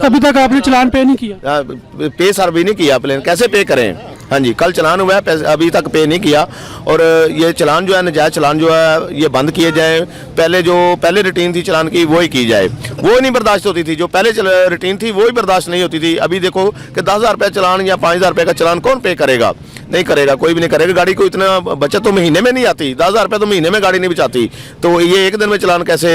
अभी तक आपने चालान पे नहीं किया? पे सर भी नहीं किया। प्लेन कैसे पे करें? हाँ जी, कल चालान हुआ है, अभी तक पे नहीं किया। और ये चालान जो है, नजायज़ चालान जो है, ये बंद किए जाए। पहले रूटीन थी चालान की, वो ही की जाए। वो नहीं बर्दाश्त होती थी, जो पहले रूटीन थी वो ही बर्दाश्त नहीं होती थी। अभी देखो कि 10,000 रुपये चालान या 5,000 रुपये का चालान कौन पे करेगा? नहीं करेगा, कोई भी नहीं करेगा। गाड़ी को इतना बचत तो महीने में नहीं आती, 10,000 रुपये तो महीने में गाड़ी नहीं बचाती, तो ये एक दिन में चालान कैसे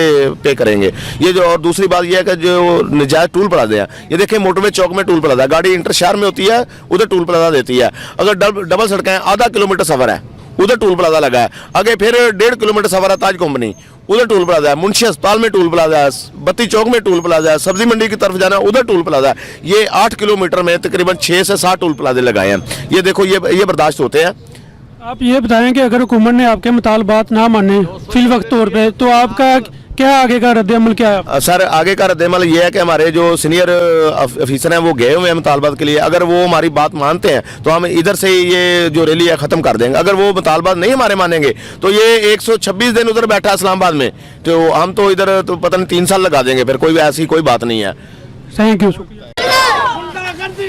पे करेंगे? ये जो, और दूसरी बात ये है कि जो नजायज़ टूल प्लाजा है, ये देखिए मोटरवे चौक में टूल प्लाजा है, गाड़ी इंटर शहर में होती है, उधर टूल प्लाजा देती है। अगर डबल सड़कें, आधा किलोमीटर सफ़र है, उधर टूल प्लाजा लगा है। आगे फिर 1.5 किलोमीटर सफ़र है, ताज कंपनी, उधर टूल प्लाजा है। मुंशी अस्पताल में टूल प्लाजा है, बत्ती चौक में टूल प्लाजा है, सब्जी मंडी की तरफ जाना है, उधर टूल प्लाजा है। ये 8 किलोमीटर में तकरीबन 6 से 7 टूल प्लाजे लगाए हैं। ये देखो, ये बर्दाश्त होते हैं? आप ये बताएं कि अगर हुकूमत ने आपके मुतालबात ना माने फिल वक्त तौर पे, तो आपका क्या आगे का रद्द-ए-अमल क्या है? सर, आगे का रद्द-ए-अमल ये है कि हमारे जो सीनियर ऑफिसर हैं वो गए हुए हैं मुतालबात के लिए। अगर वो हमारी बात मानते हैं तो हम इधर से ये जो रैली है ख़त्म कर देंगे। अगर वो मुतालबात नहीं हमारे मानेंगे तो ये 126 दिन उधर बैठा है इस्लामाबाद में, तो हम तो इधर तो पता नहीं 3 साल लगा देंगे। फिर कोई ऐसी कोई बात नहीं है। Thank you. गुंडागर्दी